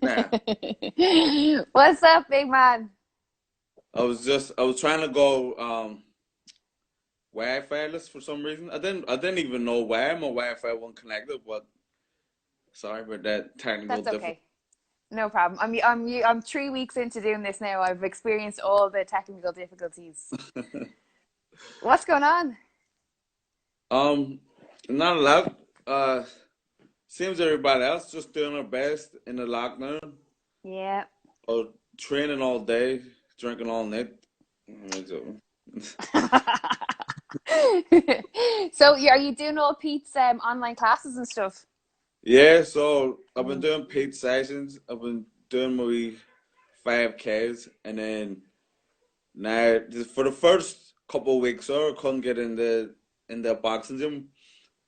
Nah, What's up, big man? I was trying to go Wi-Fi-less for some reason. I didn't even know why my Wi-Fi wasn't connected, but sorry about that technical That's difficulty. okay. No problem. I'm 3 weeks into doing this now. I've experienced all the technical difficulties. What's going on? Um, Not a lot. Seems everybody else just doing their best in the lockdown, Yeah. or training all day, drinking all night. So, So, are you doing all Pete's online classes and stuff? yeah, so I've been Mm. doing paid sessions. I've been doing my 5Ks, and then now, for the first couple of weeks, I couldn't get in the boxing gym,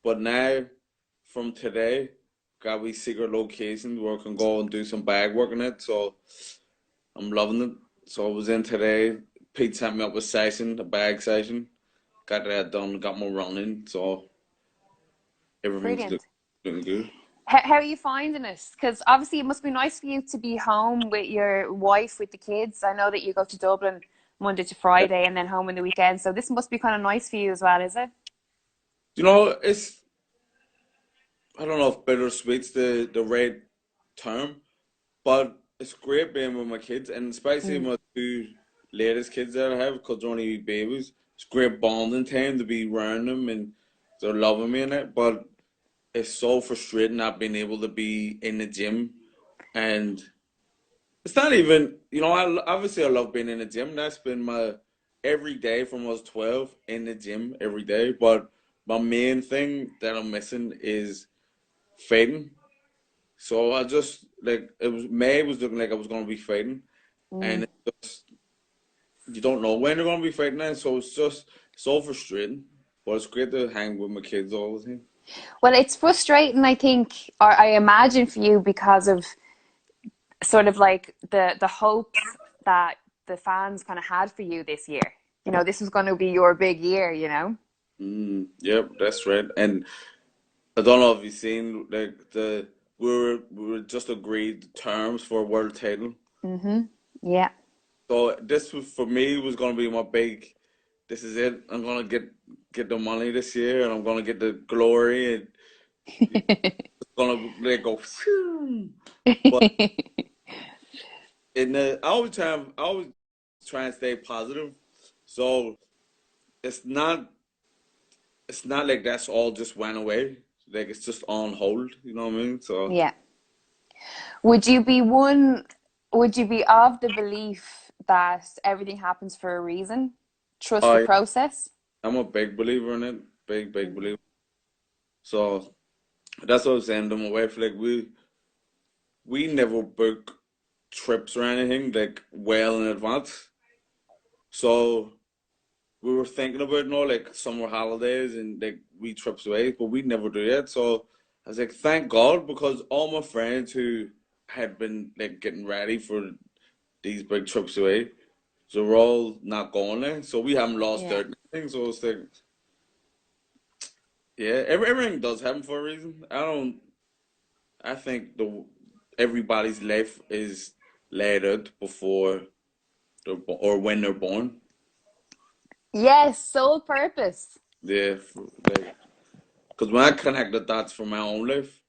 but now from today, got we secret locations where I can go and do some bag work in it. So I'm loving it. So I was in today. Pete sent me up a session, a bag session. Got that done. Got more running. So everything's Brilliant. looking good. How are you finding it? Because obviously it must be nice for you to be home with your wife, with the kids. I know that you go to Dublin Monday to Friday and then home on the weekend. So this must be kind of nice for you as well, is it? You know, it's I don't know if bittersweet's the right term, but it's great being with my kids, and especially Mm. my two latest kids that I have, because they're only babies. It's great bonding time to be around them, and they're loving me in it. But it's so frustrating not being able to be in the gym, and it's not even, obviously I love being in the gym. That's been my every day from I was 12 in the gym every day. But my main thing that I'm missing is fighting. So I just like it was May was looking like I was gonna be fighting, and Mm. it just you don't know when you're gonna be fighting, and so it's just so frustrating. But it's great to hang with my kids all the time. Well, it's frustrating, I think, or I imagine for you because of sort of like the hopes that the fans kind of had for you this year. This was going to be your big year. Yep, that's right. And I don't know if you've seen like we were just agreed terms for a world title. Mm-hmm. Yeah. So this was for me was gonna be my big. This is it. I'm gonna get the money this year, and I'm gonna get the glory, and it's gonna like go. Phew. But I always try and stay positive. So it's not it's not like that's all just went away. Like it's just on hold. You know what I mean? So Yeah. Would you be one, would you be of the belief that everything happens for a reason? Trust the I process? I'm a big believer in it. Big Mm. believer. So that's what I was saying to my wife. Like we never book trips or anything like well in advance. So we were thinking about, like summer holidays and like we trips away, but we never do it. So I was like, thank God, because all my friends who had been like getting ready for these big trips away, so we're all not going there. So we haven't lost Yeah. out on anything. So it's like, yeah, everything does happen for a reason. I think the everybody's life is laid out before or when they're born. Yes, sole purpose. Yeah, like because when I connect the dots for my own life,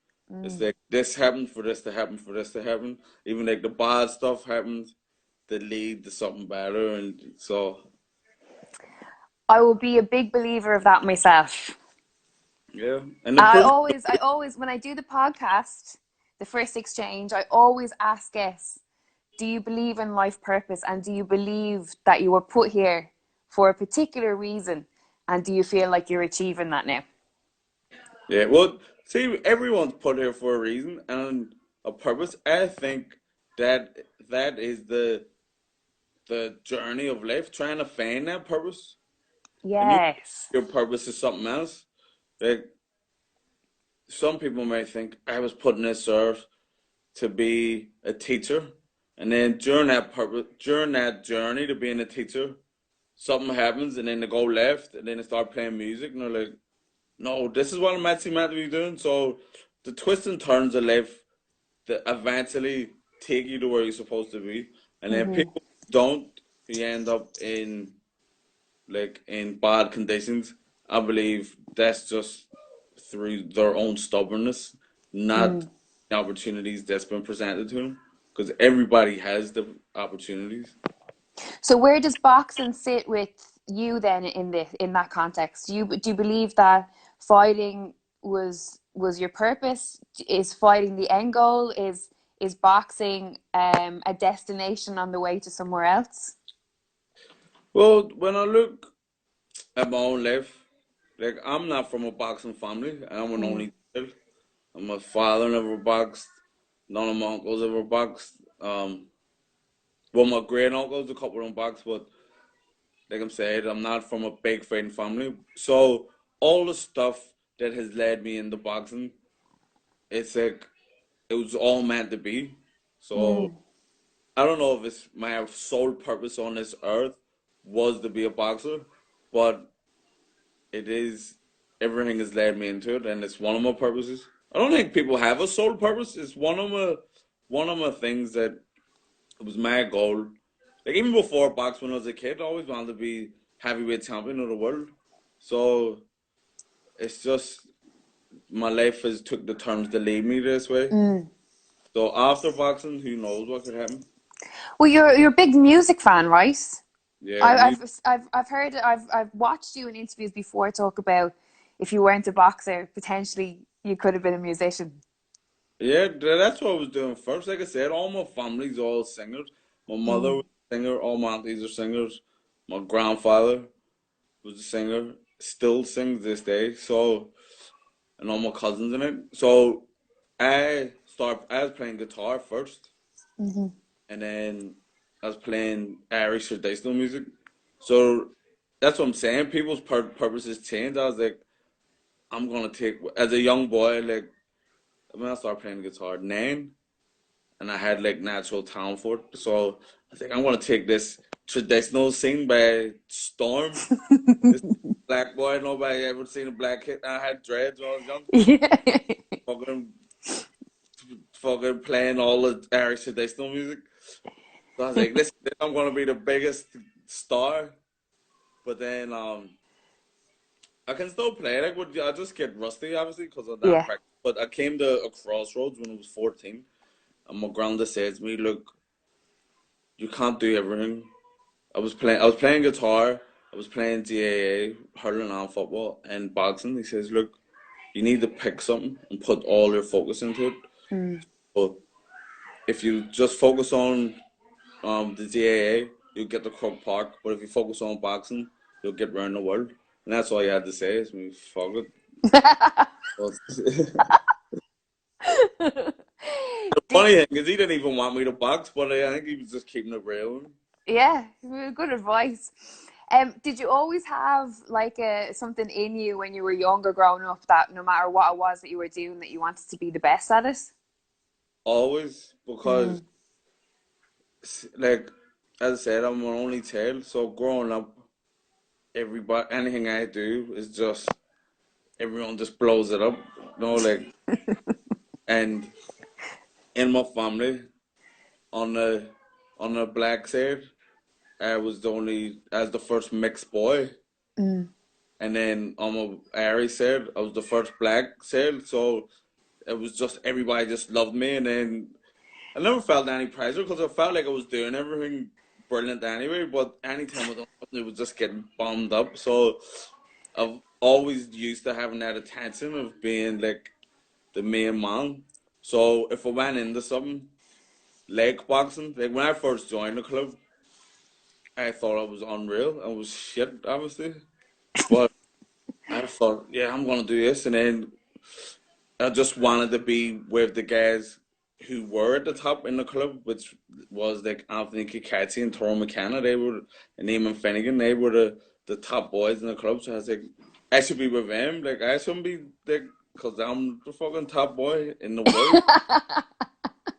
it's Mm. like this happened for this to happen for this to happen. Even like the bad stuff happens that lead to something better, and so I will be a big believer of that myself. yeah. And the I always, when I do the podcast, the first exchange, I always ask guests, do you believe in life purpose? And do you believe that you were put here for a particular reason? And do you feel like you're achieving that now? yeah, well, see, everyone's put here for a reason and a purpose. I think that that is the journey of life, trying to find that purpose. And maybe Yes. your purpose is something else. Like some people may think I was put in this earth to be a teacher, and then during that journey to being a teacher, something happens, and then they go left, and then they start playing music, and they're like, "No, this is what I'm actually meant to be doing." So the twists and turns of life that eventually take you to where you're supposed to be. And then Mm-hmm. people don't, you end up in in bad conditions. I believe that's just through their own stubbornness, not Mm. the opportunities that's been presented to them. Because everybody has the opportunities. So where does boxing sit with you then in that context? Do you believe that fighting was your purpose? Is fighting the end goal? Is boxing a destination on the way to somewhere else? Well, when I look at my own life, I'm not from a boxing family. I'm an Mm. only child. My father never boxed. None of my uncles ever boxed. Well, my great uncles, a couple of them boxed, but like I'm saying, I'm not from a big fighting family. So all the stuff that has led me into boxing, it's like it was all meant to be. So Mm. I don't know if it's my sole purpose on this earth was to be a boxer, but it is everything has led me into it, and it's one of my purposes. I don't think people have a sole purpose. It's one of my things that it was my goal. Like even before boxing, when I was a kid, I always wanted to be heavyweight champion of the world. So it's just my life has took the turns to lead me this way. Mm. So after boxing, who knows what could happen? Well, you're a big music fan, right? Yeah, I, me. I've heard I've watched you in interviews before talk about if you weren't a boxer, potentially you could have been a musician. Yeah, that's what I was doing first. Like I said, all my family's all singers. My mother Mm. was a singer. All my aunties are singers. My grandfather was a singer. Still sings this day. So, and all my cousins in it. So, I was playing guitar first, Mm-hmm. and then I was playing Irish traditional music. So that's what I'm saying. People's purposes change. I was like, I'm gonna take as a young boy. Like when I started playing guitar, 9, and I had natural talent for it. So I think I'm gonna take this traditional scene by storm. This black boy, nobody ever seen a black kid. I had dreads when I was young. Yeah. Fucking, fucking playing all the Irish traditional music. So I was like, listen, I'm gonna be the biggest star. But then I can still play. I just get rusty, obviously, because of that Yeah. practice. But I came to a crossroads when I was 14, and my granda said to me, "Look, you can't do everything." I was playing guitar, I was playing GAA, hurling and football, and boxing. He says, "Look, you need to pick something and put all your focus into it. Mm. But if you just focus on the GAA, you'll get the Crook Park. But if you focus on boxing, you'll get around the world." And that's all you had to say. Is me, fuck it. But the Did, funny thing is, he didn't even want me to box, but I think he was just keeping it real. yeah, good advice. Did you always have like something in you when you were younger growing up that no matter what it was that you were doing that you wanted to be the best at it? Always, because, Mm. like, as I said, I'm an only child, so growing up, everybody, anything I do is just, everyone just blows it up, and in my family, on the, on the black side, I was the first mixed boy. Mm. And then on my Irish side, I was the first black side, so it was just everybody just loved me. And then I never felt any pressure because I felt like I was doing everything brilliant anyway. But anytime I done something, it was just getting bombed up. So I've always used to having that attention of being like the main man. So if I went into something like boxing, like when I first joined the club, I thought I was unreal. I was shit, obviously, but I thought, yeah, I'm gonna do this, and then I just wanted to be with the guys who were at the top in the club, which was like Anthony Kikati and Toro McKenna. They were, and Eamon Finnegan. They were the top boys in the club. So I was like, I should be with them. Like I shouldn't be like, cause I'm the fucking top boy in the world.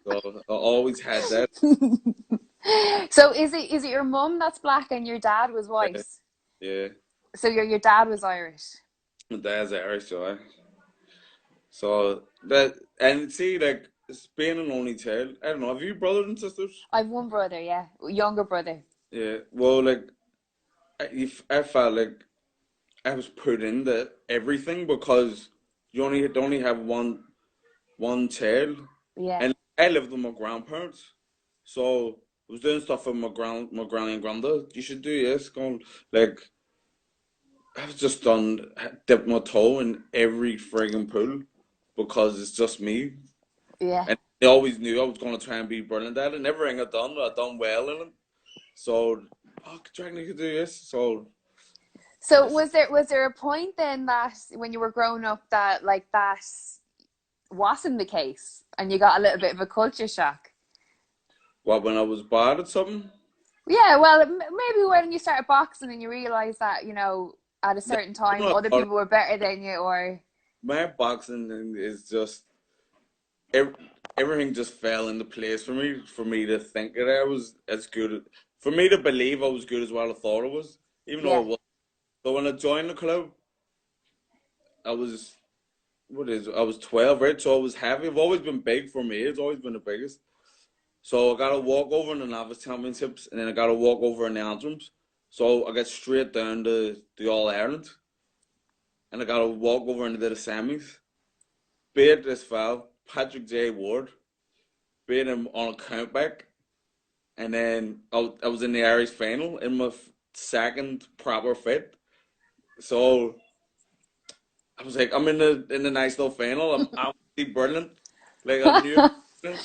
So I always had that. So is it your mum that's black and your dad was white? Yeah, yeah. So your dad was Irish. My dad's Irish, so so that and see like. it's being an only child. I don't know. Have you brothers and sisters? I've one brother, yeah, younger brother. Yeah. Well, like I felt like I was put into everything because you only have one child, Yeah, and I lived with my grandparents, so I was doing stuff with my granny and granddad. You should do this, going like I've just dipped my toe in every frigging pool because it's just me. yeah. And they always knew I was going to try and be brilliant at it. And everything I done well in it. So, oh, Dragon, you could do this. So, So it's, was there a point then that when you were growing up that like that wasn't the case and you got a little bit of a culture shock? well, when I was bad at something, Yeah, well, maybe when you started boxing and you realized that, you know, at a certain time no, other people were better than you, or my boxing is just, ev- everything just fell into place for me to think that I was as good, for me to believe I was good as well I thought I was, even though I yeah, was. So when I joined the club, I was I was 12, right? So I was heavy. I've always been big for me. It's always been the biggest. So I got to walk over in the novice championships, and then I got to walk over in the anthems. So I got straight down to the All Ireland, and I got to walk over into the semis. Beat this foul, Patrick J. Ward, beat him on a countback, and then I was in the Irish final in my second proper fit. So I was like, I'm in the national final. I'm absolutely brilliant. Like I knew it.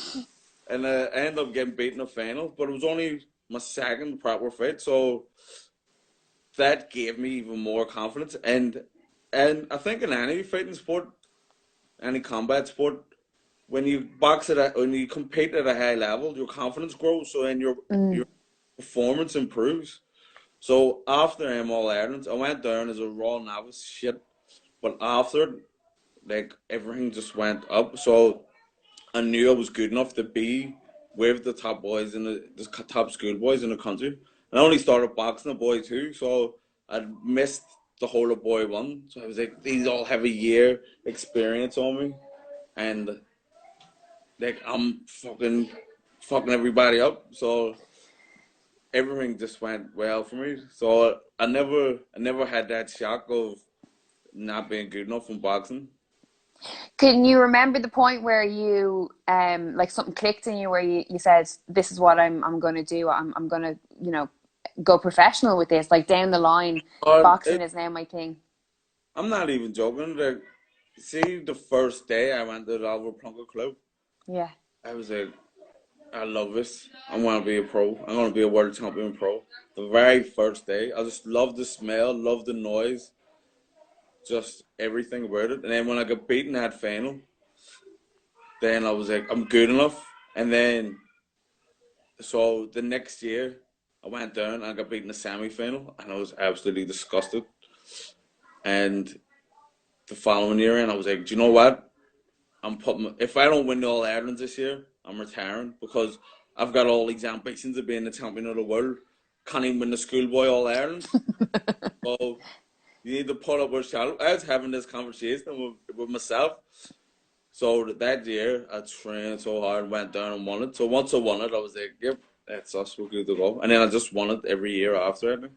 And I ended up getting beaten in the final, but it was only my second proper fight, so that gave me even more confidence. And I think in any fighting sport, any combat sport, when you when you compete at a high level, your confidence grows, so and your mm. performance improves. So after I'm All Ireland, I went down as a raw novice, shit, but after like everything just went up. So I knew I was good enough to be with the top boys in the top schoolboys in the country. And I only started boxing at boy two, so I missed the whole of boy one. So I was like, these all have a year experience on me, and like I'm fucking everybody up. So everything just went well for me. So I never had that shock of not being good enough in boxing. Can you remember the point where you like something clicked in you where you said, this is what I'm gonna do. I'm gonna, you know, go professional with this, like down the line, boxing It, is now my thing. I'm not even joking. Like, see, the first day I went to the Albert Plunker Club, Yeah. I was like, I love this. I want to be a pro. I'm going to be a world champion pro. The very first day, I just loved the smell, loved the noise, just everything about it. And then when I got beaten at final, then I was like, I'm good enough. And then, so the next year, I went down and I got beaten in the semi final, and I was absolutely disgusted. And the following year, and I was like, do you know what? If I don't win the All Ireland this year, I'm retiring because I've got all these ambitions of being the champion of the world. Can't even win the schoolboy All Ireland. So you need to put up with shadow. I was having this conversation with myself. So that year I trained so hard, went down and won it. So once I won it, I was like, yep, that's us, we're good to go. And then I just won it every year after, I think.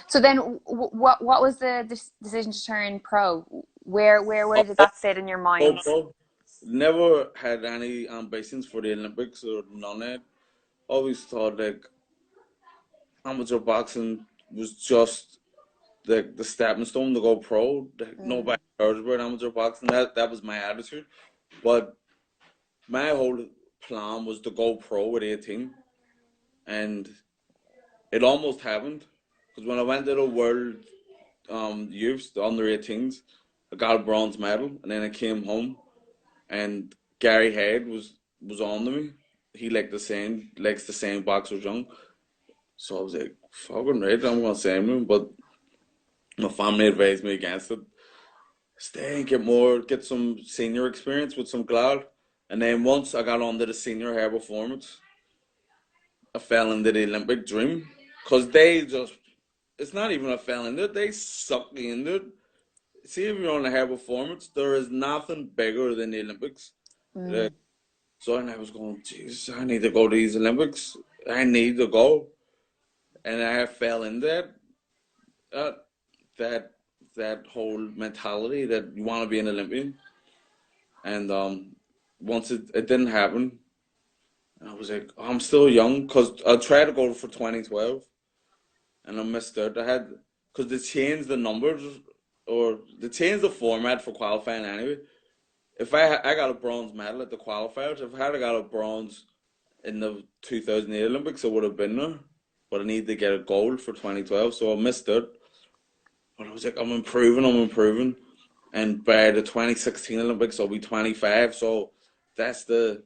So then, what was the decision to turn pro? Where did Oh, that sit in your oh, mind? oh. Never had any ambitions for the Olympics or none of it. Always thought like amateur boxing was just the stepping stone to go pro. Mm. Nobody cares about amateur boxing. That was my attitude. But my whole plan was to go pro at 18, and it almost happened. Because when I went to the World Youths, the under 18s, I got a bronze medal, and then I came home, and Gary Head was on to me. He likes the same boxers young. So I was like, fucking right, I'm gonna say him, but my family advised me against it. Stay and get some senior experience with some Glad. And then once I got onto the senior hair performance, I fell into the Olympic dream. Because it's not even a fell into it, they suck me into it. See, if you're on a hair performance, there is nothing bigger than the Olympics. Mm. So and I was going, Jesus, I need to go to these Olympics. I need to go. And I fell in uh, that that whole mentality that you want to be an Olympian. And once it didn't happen, I was like, oh, I'm still young because I tried to go for 2012 and I missed out. I had because they changed the numbers or they changed the format for qualifying anyway. If I got a bronze medal at the qualifiers, if I had got a bronze in the 2008 Olympics, I would have been there. But I needed to get a gold for 2012, so I missed it. But I was like, I'm improving. And by the 2016 Olympics, I'll be 25. So that's the,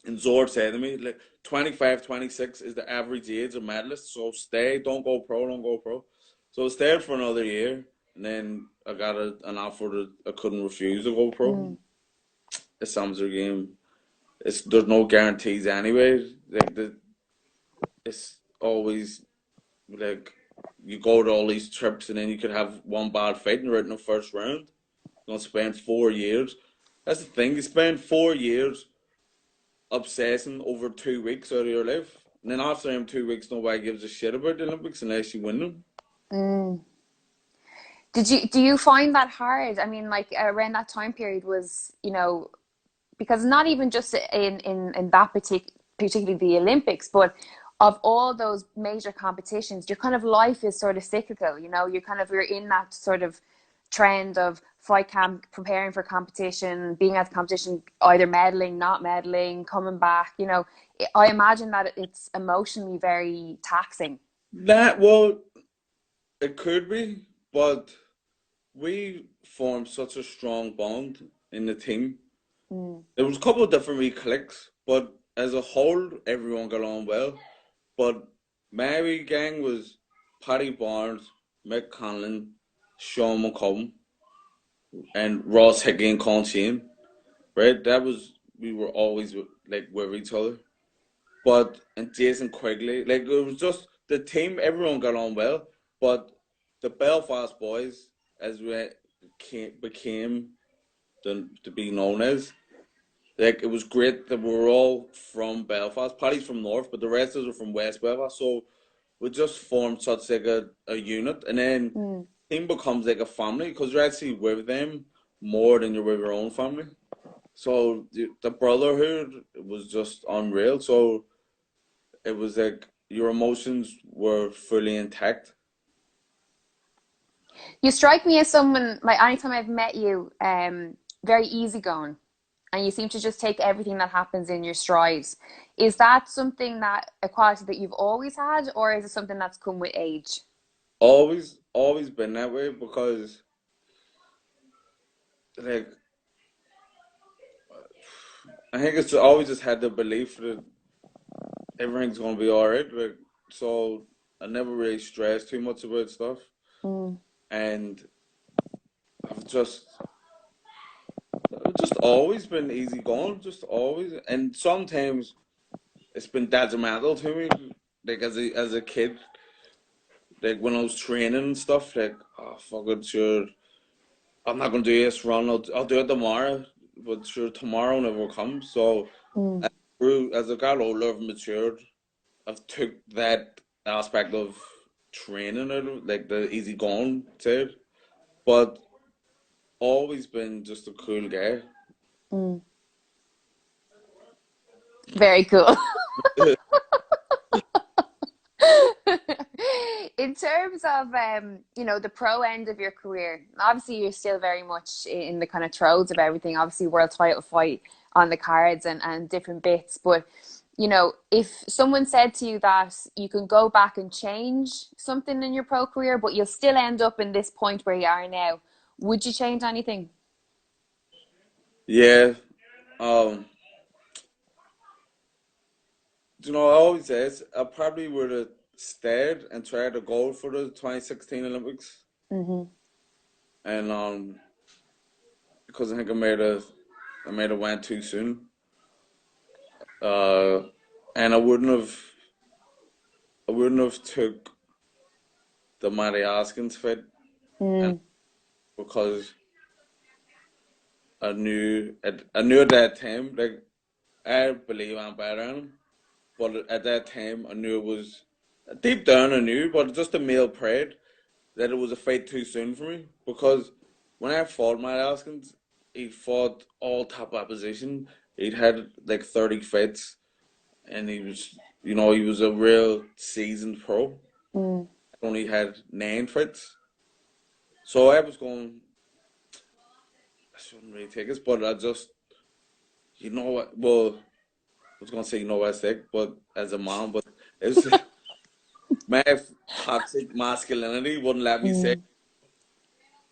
and Zord said to me, like, 25, 26 is the average age of medalists. So stay, don't go pro, don't go pro. So I stayed for another year. And then I got an offer that I couldn't refuse to go pro. It's amateur game. There's no guarantees anyway. Like it's always like you go to all these trips and then you could have one bad fight and right in the first round. You're gonna spend 4 years. That's the thing. You spend 4 years obsessing over 2 weeks out of your life, and then after them 2 weeks, nobody gives a shit about the Olympics unless you win them. Do you find that hard? I mean, like around that time period was, because not even just in that particularly the Olympics, but of all those major competitions, your kind of life is sort of cyclical. You're in that sort of trend of fight camp, preparing for competition, being at the competition, either medaling, not medaling, coming back. I imagine that it's emotionally very taxing. Well, it could be, but we formed such a strong bond in the team. There was a couple of different wee cliques, but as a whole, everyone got on well. But my wee gang was Paddy Barnes, Mick Conlon, Sean McCollum, and Ross Hickey and Colin Sheehan. Right? We were always like with each other. And Jason Quigley, like it was just the team, everyone got on well. But the Belfast Boys, as we became to be known as, like it was great that we were all from Belfast. Paddy's from North, but the rest of us are from West Belfast. So we just formed such like a unit, and then team becomes like a family because you're actually with them more than you're with your own family. So the brotherhood was just unreal. So it was like your emotions were fully intact. You strike me as someone, like anytime I've met you, very easygoing, and you seem to just take everything that happens in your stride. Is that something a quality that you've always had, or is it something that's come with age? Always been that way because like I think it's always just had the belief that everything's gonna be alright. Like so I never really stressed too much about stuff. And I've just always been easy going, just always. And sometimes it's been detrimental to me. Like as a kid, like when I was training and stuff, like oh fuck it, sure, I'm not gonna do this run. I'll do it tomorrow, but sure, tomorrow never comes. So as I got older, I've matured. I've took that aspect of training out of like the easy going side, but always been just a cool guy. Very cool. In terms of the pro end of your career, obviously you're still very much in the kind of throes of everything. Obviously, world title fight on the cards and different bits. But if someone said to you that you can go back and change something in your pro career, but you'll still end up in this point where you are now, would you change anything? Yeah. I always say I probably would have stayed and tried to go for the 2016 Olympics. And because I think I might have went too soon. And I wouldn't have took the Matty Askins fight, and because I knew at that time, like I believe I'm better than him. But at that time, I knew it was deep down. I knew, but just the male pride that it was a fight too soon for me. Because when I fought Matt Askins, he fought all top opposition. He'd had like 30 fights, and he was, he was a real seasoned pro. Mm. Only had 9 fights, so I was going. I shouldn't really take this, but I just, what? Well, I was gonna say what I sick, but as a man, but it's my toxic masculinity wouldn't let me say. Mm.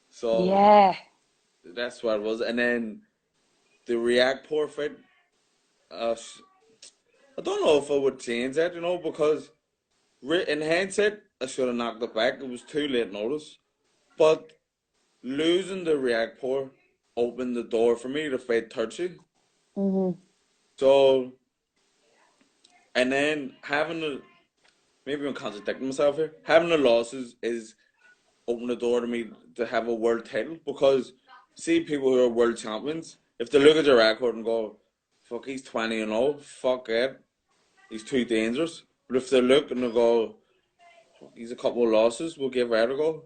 So Yeah. that's what it was. And then the React poor fight, I don't know if I would change that, because in hindsight, I should have knocked it back. It was too late notice. But losing the React poor opened the door for me to fight Turchi. Mm-hmm. So, and then having the, maybe I'm contradicting myself here, having the losses is open the door to me to have a world title, because see people who are world champions, if they look at their record and go, fuck, he's 20-0, fuck it, he's too dangerous. But if they look and they go, fuck, he's a couple of losses, we'll give that a go.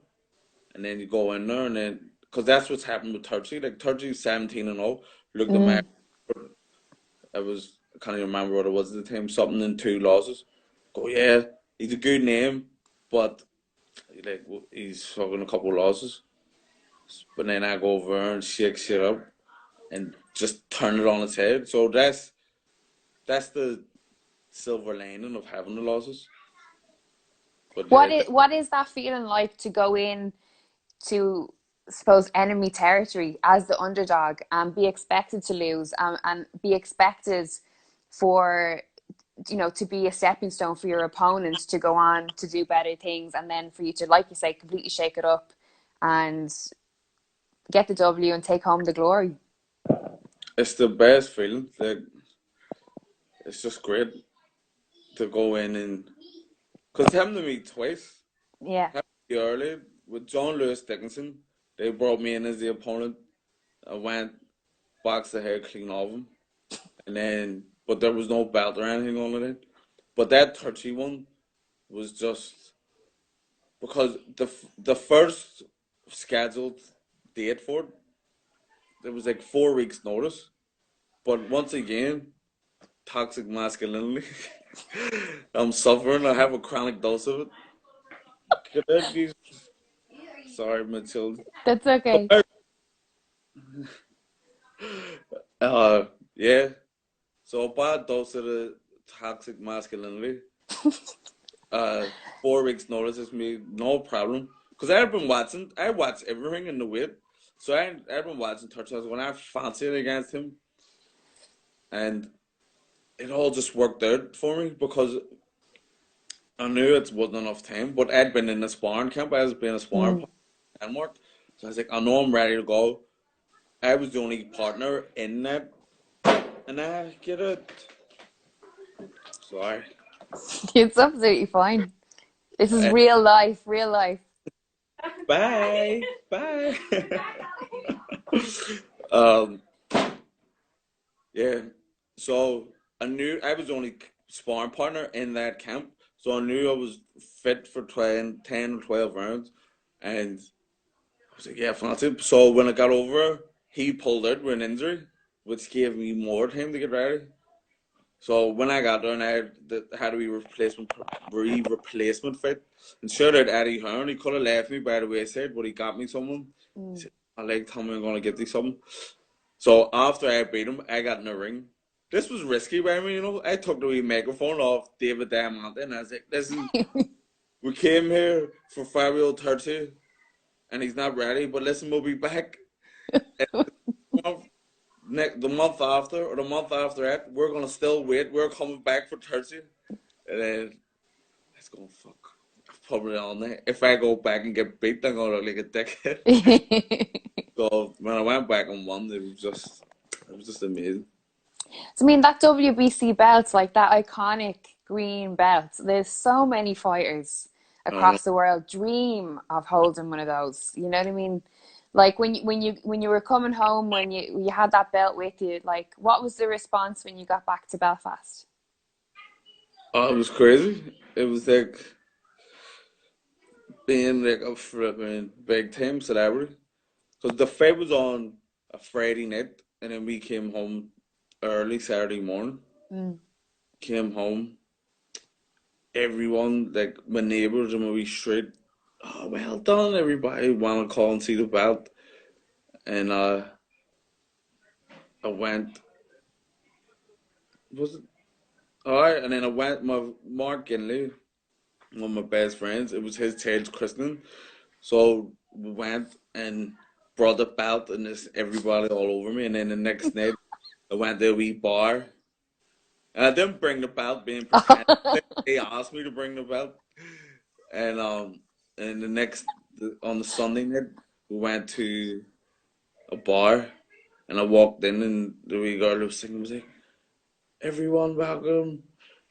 And then you go in there and then, because that's what's happened with Turchi. Like Turchi's 17-0. Look at my, Mm. I can't even remember what it was at the time, something in 2 losses. Go, yeah, he's a good name, but like he's fucking a couple of losses. But then I go over and shake shit up and just turn it on its head. So that's the silver lining of having the losses. But yeah, What is that feeling like to go in to, suppose, enemy territory as the underdog and be expected to lose, and be expected for, to be a stepping stone for your opponent to go on to do better things, and then for you to, like you say, completely shake it up and get the W and take home the glory? it's the best feeling. Like it's just great to go in and because happened to me twice. Yeah. Happened to me early with John Lewis Dickinson. They brought me in as the opponent. I went boxed the hair clean off him, and then but there was no belt or anything on it. But that touchy one was just because the first scheduled date for it, there was like 4 weeks notice. But once again, toxic masculinity. I'm suffering. I have a chronic dose of it. Could that be? Sorry, Matilda. That's okay. Uh, yeah. So a bad dose of the toxic masculinity. Uh, 4 weeks notice is me no problem. Cause I watch everything in the weight. So I've been watching touchdowns when I fancy it against him, and it all just worked out for me because I knew it wasn't enough time. But I'd been in a sparring camp. I was being a sparring Mm. partner and work. So I was like, I know I'm ready to go. I was the only partner in that, and I get it. Sorry. It's absolutely fine. This is Uh, real life, real life. bye, bye. um, yeah. So I knew I was the only sparring partner in that camp, so I knew I was fit for 10 or 12 rounds, and I was like, yeah, fancy. So when I got over, he pulled out with an injury, which gave me more time to get ready. So when I got there and had to be replacement fit, and shout out Eddie Hearn, he could have left me by the wayside, but he got me someone. He Mm. said, I like Tommy, I'm gonna get you something. So after I beat him, I got in the ring. This was risky by me, I took the wee microphone off David Diamante and I was like, listen, we came here for 5-year-old Turkey and he's not ready, but listen, we'll be back. The month after or the month after that, we're gonna still wait. We're coming back for Thursday, and then it's gonna fuck. Probably on there. If I go back and get beat, I'm gonna look like a dickhead. So when I went back and won, it was just amazing. So, I mean, that WBC belt, like that iconic green belt, there's so many fighters I know. across the world dream of holding one of those. You know what I mean? Like when you were coming home, when you had that belt with you, like what was the response when you got back to Belfast? Oh, it was crazy. It was like being like a flipping big time celebrity. Because the fight was on a Friday night, and then we came home early Saturday morning. Mm. Came home, everyone, like my neighbours in my wee street, oh, well done, everybody, want to call and see the belt. And I went, was it? Alright, and then I went, my Mark Ginley, one of my best friends, it was his child's christening. So we went and brought the belt and this everybody all over me. And then the next night, I went to a wee bar. And I didn't bring the belt, being pretend. They asked me to bring the belt. And and on the Sunday night, we went to a bar, and I walked in, and the wee girl was singing music. Everyone, welcome,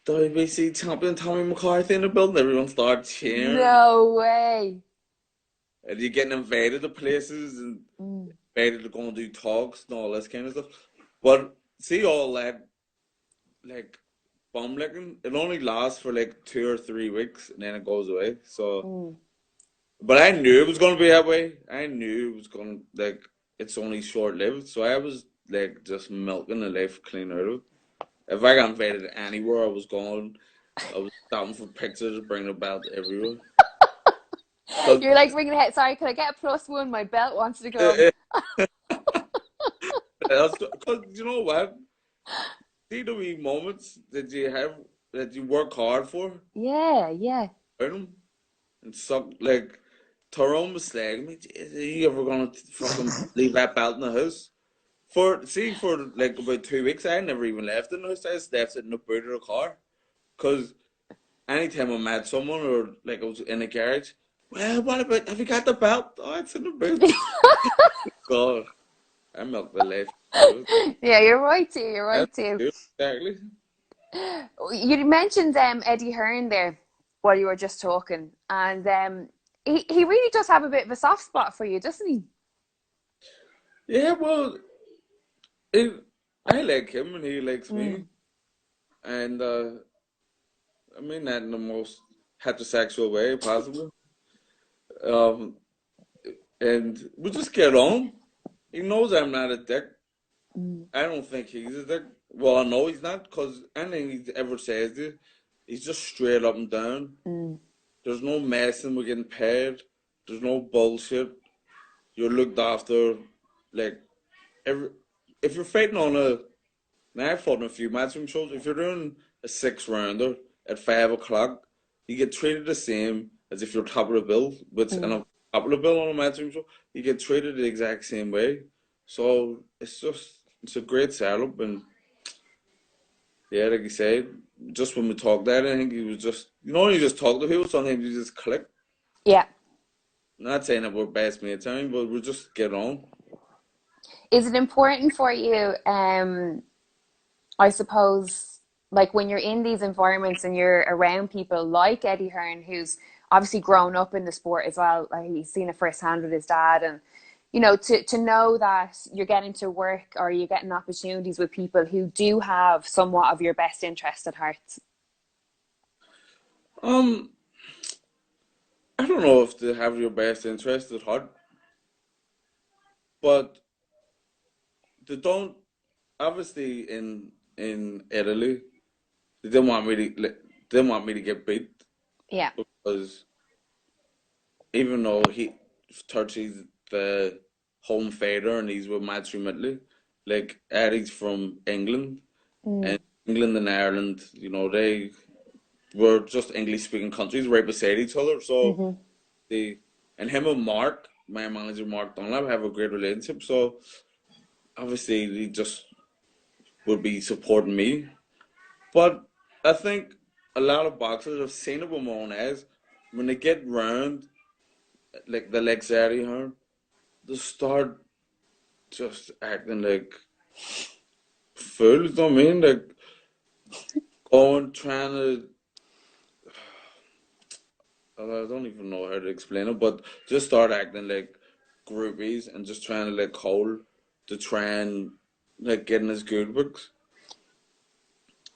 WBC Champion Tommy McCarthy in the building. Everyone started cheering, No way. and you're getting invited to places and Mm. invited to go and do talks and all this kind of stuff. But see, all that like bum licking, it only lasts for like 2 or 3 weeks, and then it goes away. So. Mm. But I knew it was gonna be that way. I knew it was gonna like it's only short lived. So I was like just milking the life clean out of it. If I got invited anywhere I was going, I was stopping for pictures and bringing the belt everywhere. Cause, You're like ringing ahead. Sorry, could I get a +1? My belt wants to come. cause you know what? See the wee moments that you have that you work hard for, Yeah, yeah. earn them, and suck like Tyrone was like, "Me, are you ever gonna fucking leave that belt in the house?" For like about 2 weeks, I never even left in the house. I just left it in the boot of the car. Cause anytime I met someone or like I was in a garage, well, what about, have you got the belt? Oh, it's in the boot. God, I milked the life out of it. Yeah, you're right too. You're That's right too. it, exactly. You mentioned Eddie Hearn there while you were just talking, and he really does have a bit of a soft spot for you, doesn't he? Yeah, well, it, I like him and he likes me. Mm. And I mean that in the most heterosexual way possible. Um, and we just get on. He knows I'm not a dick. Mm. I don't think he's a dick. Well, I know he's not, because anything he ever says to you, he's just straight up and down. Mm. There's no messing with getting paid. There's no bullshit. You're looked after. Like, every, if you're fighting on a, now I've fought in a few matchroom shows, if you're doing a 6 rounder at 5 o'clock, you get treated the same as if you're top of the bill, which, and Mm. I'm top of the bill on a matchroom show, you get treated the exact same way. So, it's a great setup, and yeah, like you said, just when we talked that, I think he was just, you just talk to people, sometimes you just click. Yeah. Not saying that we're best mates, I mean, but we just get on. Is it important for you, I suppose, like when you're in these environments and you're around people like Eddie Hearn, who's obviously grown up in the sport as well, like he's seen it firsthand with his dad, and to know that you're getting to work or you're getting opportunities with people who do have somewhat of your best interest at heart. Um, I don't know if they have your best interest at heart, but they don't, obviously in Italy, they didn't want me to, like, they didn't want me to get beat, Yeah. because even though Turkey's the home fighter and he's with Matthew Italy, like Eddie's from England, Mm. and England and Ireland, they were just English speaking countries right beside each other. So Hmm. they and him and Mark, my manager Mark Dunlap, have a great relationship. So obviously he just would be supporting me. But I think a lot of boxers have seen it with my own eyes. When they get round, like the legs out of her, they start just acting like fools. You know what I mean? Like going, trying to. I don't even know how to explain it, but just start acting like groupies and just trying to like hold to try and like get in his good books.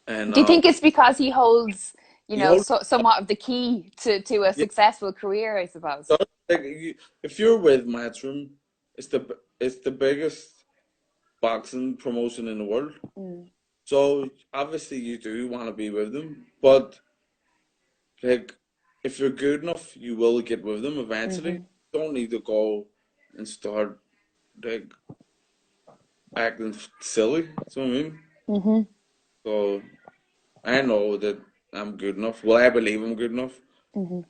And Do you think it's because he holds, you he know, holds somewhat of the key to a yeah, successful career, I suppose? like if you're with Matchroom, it's the biggest boxing promotion in the world. Mm. So obviously you do want to be with them, but like if you're good enough, you will get with them eventually. Mm-hmm. You don't need to go and start like acting silly. So I mean, Mm-hmm. so I know that I'm good enough. Well, I believe I'm good enough. Mm-hmm.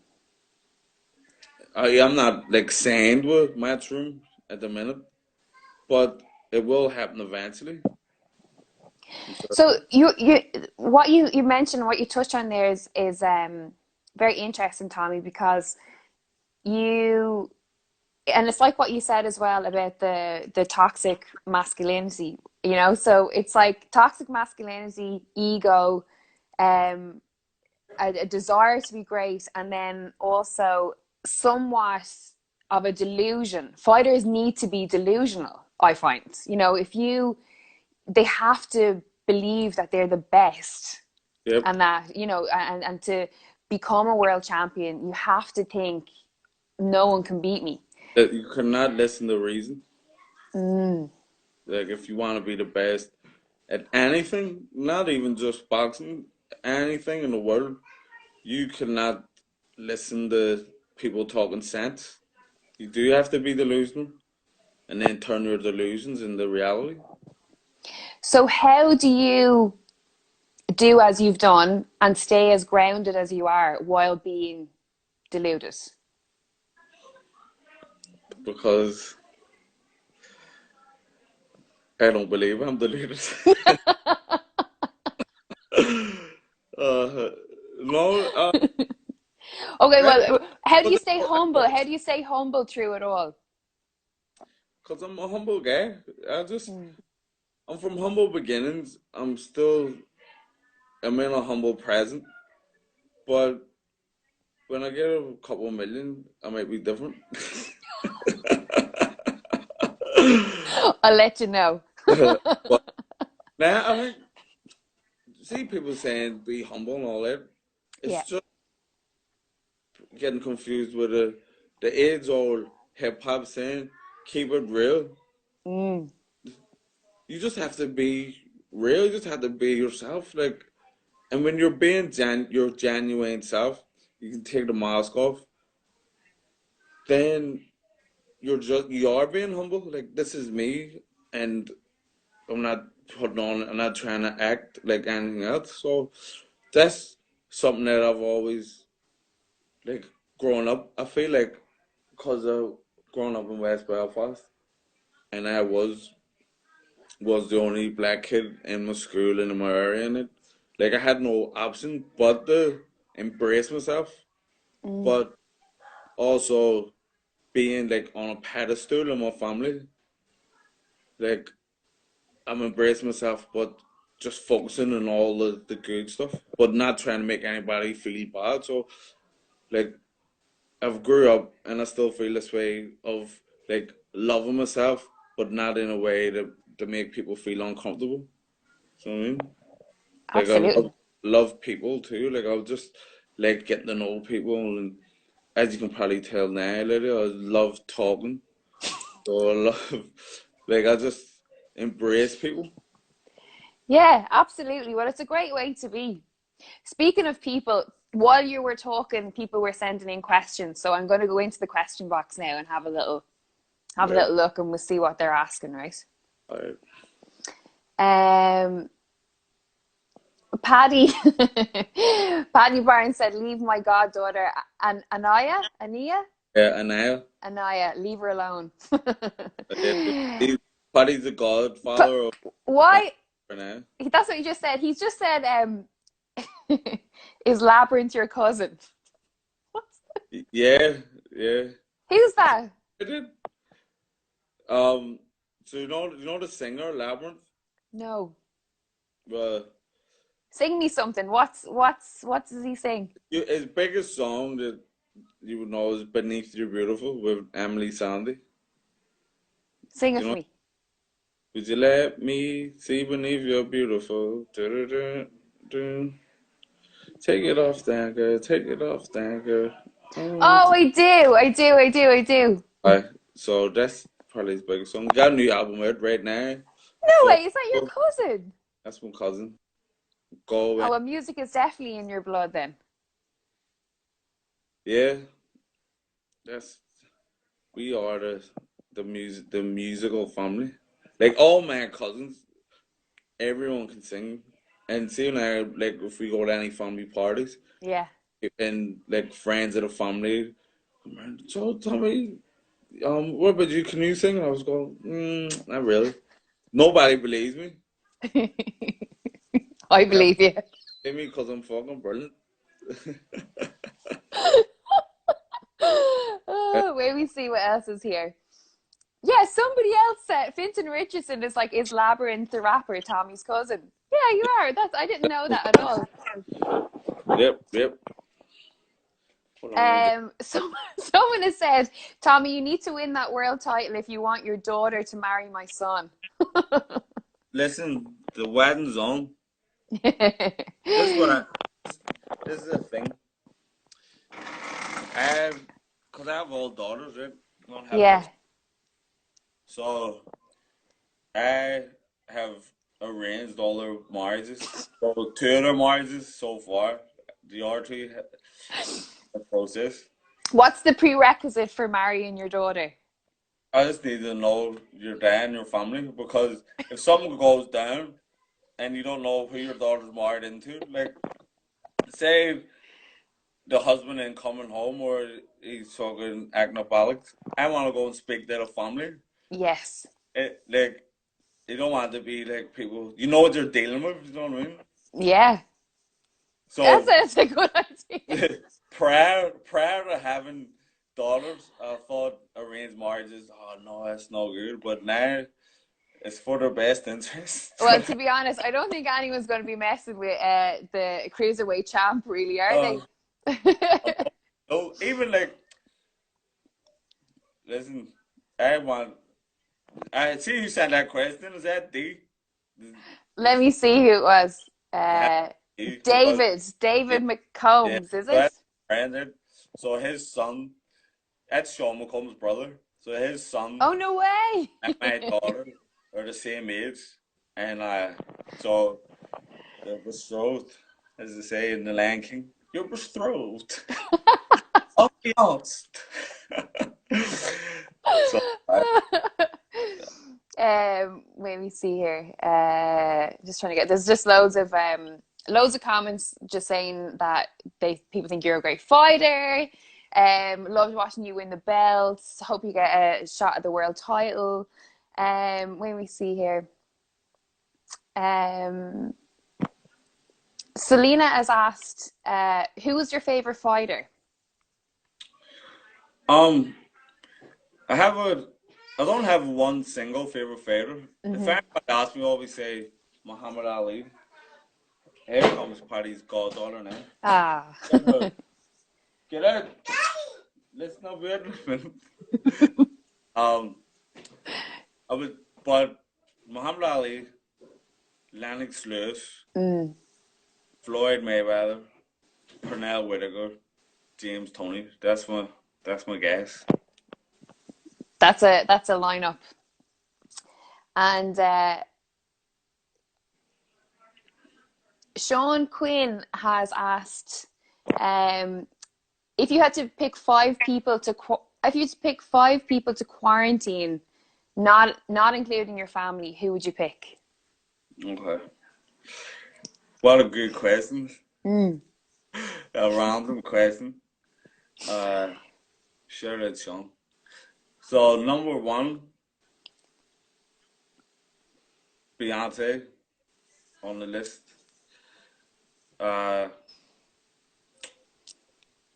I'm not like signed with Matchroom at the minute, but it will happen eventually. So you mentioned, what you touched on there is very interesting, Tommy, because you, and it's like what you said as well about the toxic masculinity, you know. So it's like toxic masculinity, ego, um a desire to be great, and then also somewhat of a delusion. Fighters need to be delusional, I find. You know, they have to believe that they're the best, Yep. and that, you know, and to become a world champion, you have to think no one can beat me. That you cannot listen to reason. Mm. Like if you want to be the best at anything, not even just boxing, anything in the world, you cannot listen to people talking sense. You do have to be delusional and then turn your delusions into reality. So how do you do as you've done and stay as grounded as you are while being deluded? Because I don't believe I'm deluded. uh, no, Okay, I, well, how do you because stay humble? How do you stay humble through it all? I'm a humble guy. Mm. I'm from humble beginnings. I'm in a humble present. But when I get a couple million, I might be different. I'll let you know. But now I think, see people saying be humble and all that. It's Yeah. just getting confused with the age old hip hop saying keep it real. Mm. You just have to be real. You just have to be yourself. Like, and when you're being your genuine self, you can take the mask off. Then you are being humble. Like this is me, and I'm not putting on. I'm not trying to act like anything else. So that's something that I've always like growing up. I feel like because of growing up in West Belfast, and I was the only black kid in my school and in my area, and it like I had no option but to embrace myself, Mm. but also being like on a pedestal in my family, like I'm embracing myself, but just focusing on all the good stuff, but not trying to make anybody feel bad. So like I've grew up and I still feel this way of like loving myself, but not in a way to make people feel uncomfortable. So I mean, like I Absolutely. love people too. Like I'll just like getting to know people, and as you can probably tell now, lady, I love talking. So I love like I just embrace people. Yeah, absolutely. Well, it's a great way to be. Speaking of people, while you were talking, people were sending in questions. So I'm going to go into the question box now and have a Right. little look, and we'll see what they're asking, right? Right. Um, Paddy, Paddy Barnes said, "Leave my goddaughter, Yeah, and now Anaya, leave her alone." Paddy's the godfather But of why? for now. That's what he just said. He's just said, "Is Labyrinth your cousin?" Yeah, yeah. Who's that? I did. So you know the singer Labyrinth? No. Well, Sing me something. What does he sing? his biggest song that you would know is "Beneath You Beautiful" with Emily Sandy. Sing it You for know, me. would you let me see beneath your beautiful? Du-du-du-du. Take it off, that girl. Take it off, that girl. Oh, I do. I do. I do. I do. Alright, so that's probably his biggest song. Got a new album out right now. No So way. Is that your cousin? that's my cousin. Go Oh, in. well, music is definitely in your blood then. Yeah, that's we are the musical family. Like all my cousins, everyone can sing. And see now, like if we go to any family parties Yeah. and like friends of the family, so Tommy, what about you? Can you sing? I was going, not really. Nobody believes me. I Yeah, believe you. believe me because I'm fucking brilliant. Oh, wait, we see what else is here. Yeah, somebody else said Fintan Richardson is like, is Labyrinth the rapper Tommy's cousin? Yeah, you are. I didn't know that at all. Yep. Hold on, I'm getting. Someone has said, Tommy, you need to win that world title if you want your daughter to marry my son. Listen, the wedding's on. This is what I. This is the thing. Cause I have all daughters, right? I don't have Yeah. much. So I have arranged all their marriages. So two of their marriages so far. The other two the process. What's the prerequisite for marrying your daughter? I just need to know your dad and your family because if something goes down and you don't know who your daughter's married into, like say the husband ain't coming home or he's fucking acting up Alex, I want to go and speak to the family. Yes. Like you don't want to be like people. You know what you're dealing with. You know what I mean? Yeah. So That's a good idea. prior to having daughters, I thought arranged marriages. Oh no, that's no good. But now it's for their best interest. Well, to be honest, I don't think anyone's going to be messing with the Cruiserweight champ, really, are uh, they? no, even like listen, I want. I see you sent that question. Is that D? Let me see who it was. D because yeah, David yeah. McCombs, is So it? that's Brandon. So his son, that's Sean McComb's brother. So his son Oh, no way. and my daughter are the same age, and so they're betrothed, as they say in the Lion King. You're betrothed. I'll be honest. So Let me see here. Just trying to get. There's just loads of comments just saying that people think you're a great fighter. Loved watching you win the belts. Hope you get a shot at the world title. Let me see here. Selena has asked, who was your favorite fighter? um, I have a, I don't have one single favorite fighter. If Mm-hmm. anybody asks me, I always say Muhammad Ali. Here comes Paddy's goddaughter now. Ah. Get out. Let's not be arguing. Um, I would, but Muhammad Ali, Lennox Lewis, Mm. Floyd Mayweather, Pernell Whitaker, James Toney. That's my guess. That's a lineup. And Sean Quinn has asked, if you had to pick if you had to pick 5 people to quarantine, not including your family, who would you pick? Okay. What a good question. Mm. A random question. Sure it's Sean. So number one, Beyonce on the list. Uh,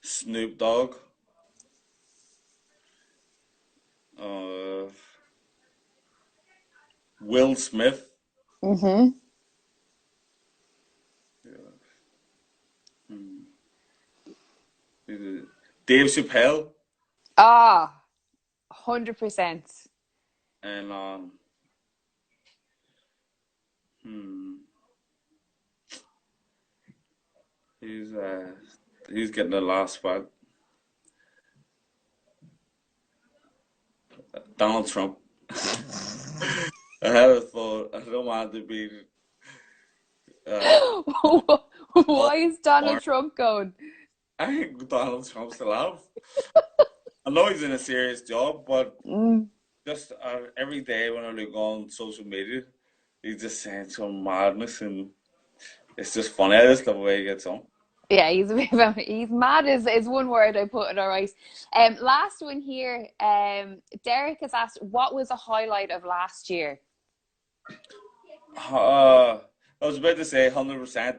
Snoop Dogg. Uh, Will Smith. Mm-hmm. Dave Chappelle. Ah, 100%. and hmm, he's uh, he's getting the last spot. Donald Trump. I had a thought. I don't want to be uh, all Why is Donald born. Trump going? I think Donald Trump's alive. I know he's in a serious job, but Mm. just every day when I look on social media, he's just saying some madness, and it's just funny. I just love the way he gets on. Yeah, he's a bit of he's mad is one word I put it all right. Last one here. Derek has asked, what was a highlight of last year? I was about to say 100%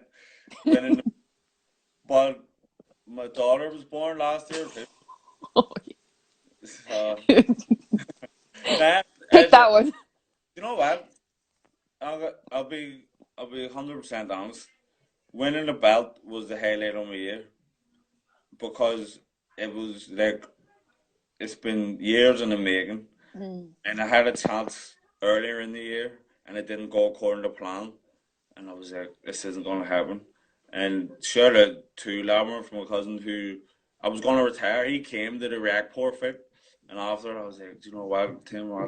winning, but my daughter was born last year too. Uh, nah, Pick that one. you know what? I'll be 100% honest. Winning the belt was the highlight of my year because it was like it's been years in the making, Mm. and I had a chance earlier in the year, and it didn't go according to plan, and I was like, this isn't going to happen. And shout out to Lamar from my cousin who I was going to retire. He came to the Reactport fit, and after I was like, do you know what, Tim, I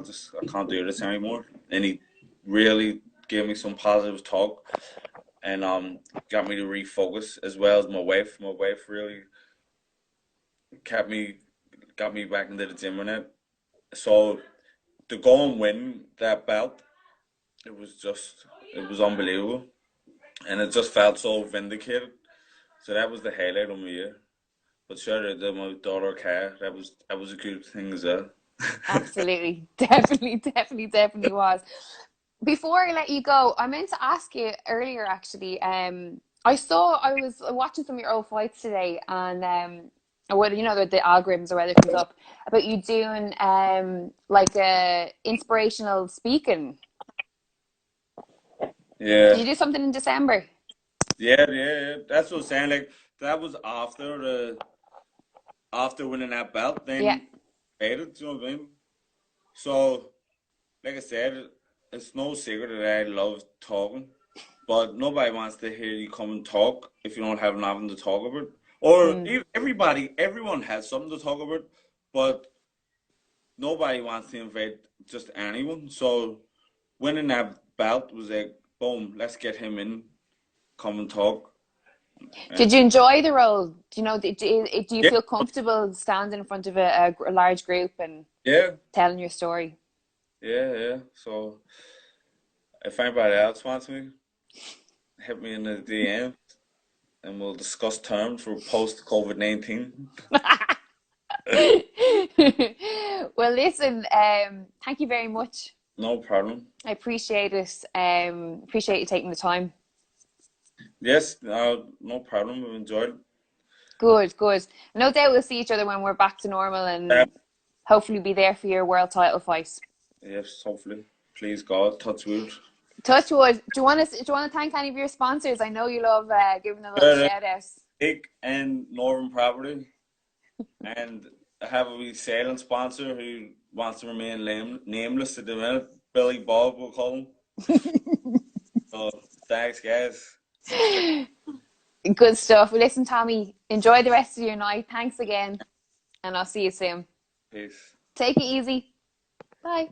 can't do this anymore. And he really gave me some positive talk and got me to refocus as well as my wife. My wife really kept me got me back into the gym in it. So to go and win that belt, it was unbelievable, and it just felt so vindicated. So that was the highlight of my year. But shout out to my daughter Kat. That was a good thing as well. Absolutely. Definitely was. Before I let you go, I meant to ask you earlier actually. I was watching some of your old fights today and whether you know the algorithms or whether it comes up about you doing like a inspirational speaking. Did Yeah, you do something in December? yeah. That's what I'm saying. Like that was after winning that belt. Yeah. Then made it. You know what I mean? So like I said, it's no secret that I love talking, but nobody wants to hear you come and talk if you don't have nothing to talk about. Or Mm. everyone has something to talk about, but nobody wants to invite just anyone. So winning that belt was like, boom, let's get him in, come and talk. And Did you enjoy the role? Do you know? Do you yeah, feel comfortable standing in front of a large group and yeah, telling your story? yeah. So if anybody else wants me, hit me in the DM and we'll discuss terms for post COVID-19. Well, listen, thank you very much. No problem. I appreciate it. Appreciate you taking the time. Yes, no problem. I've enjoyed Good, good. No doubt we'll see each other when we're back to normal it. and hopefully be there for your world title fight. Yes, hopefully. Please God, touch wood. Touch wood. Do you want to thank any of your sponsors? I know you love giving a little Uh, shout out. Nick and Northern Property, and I have a wee sailing sponsor who wants to remain nameless at the minute. Billy Bob, we'll call him. So, thanks, guys. Good stuff. Well, listen, Tommy, enjoy the rest of your night. Thanks again, and I'll see you soon. Peace. Take it easy. Bye.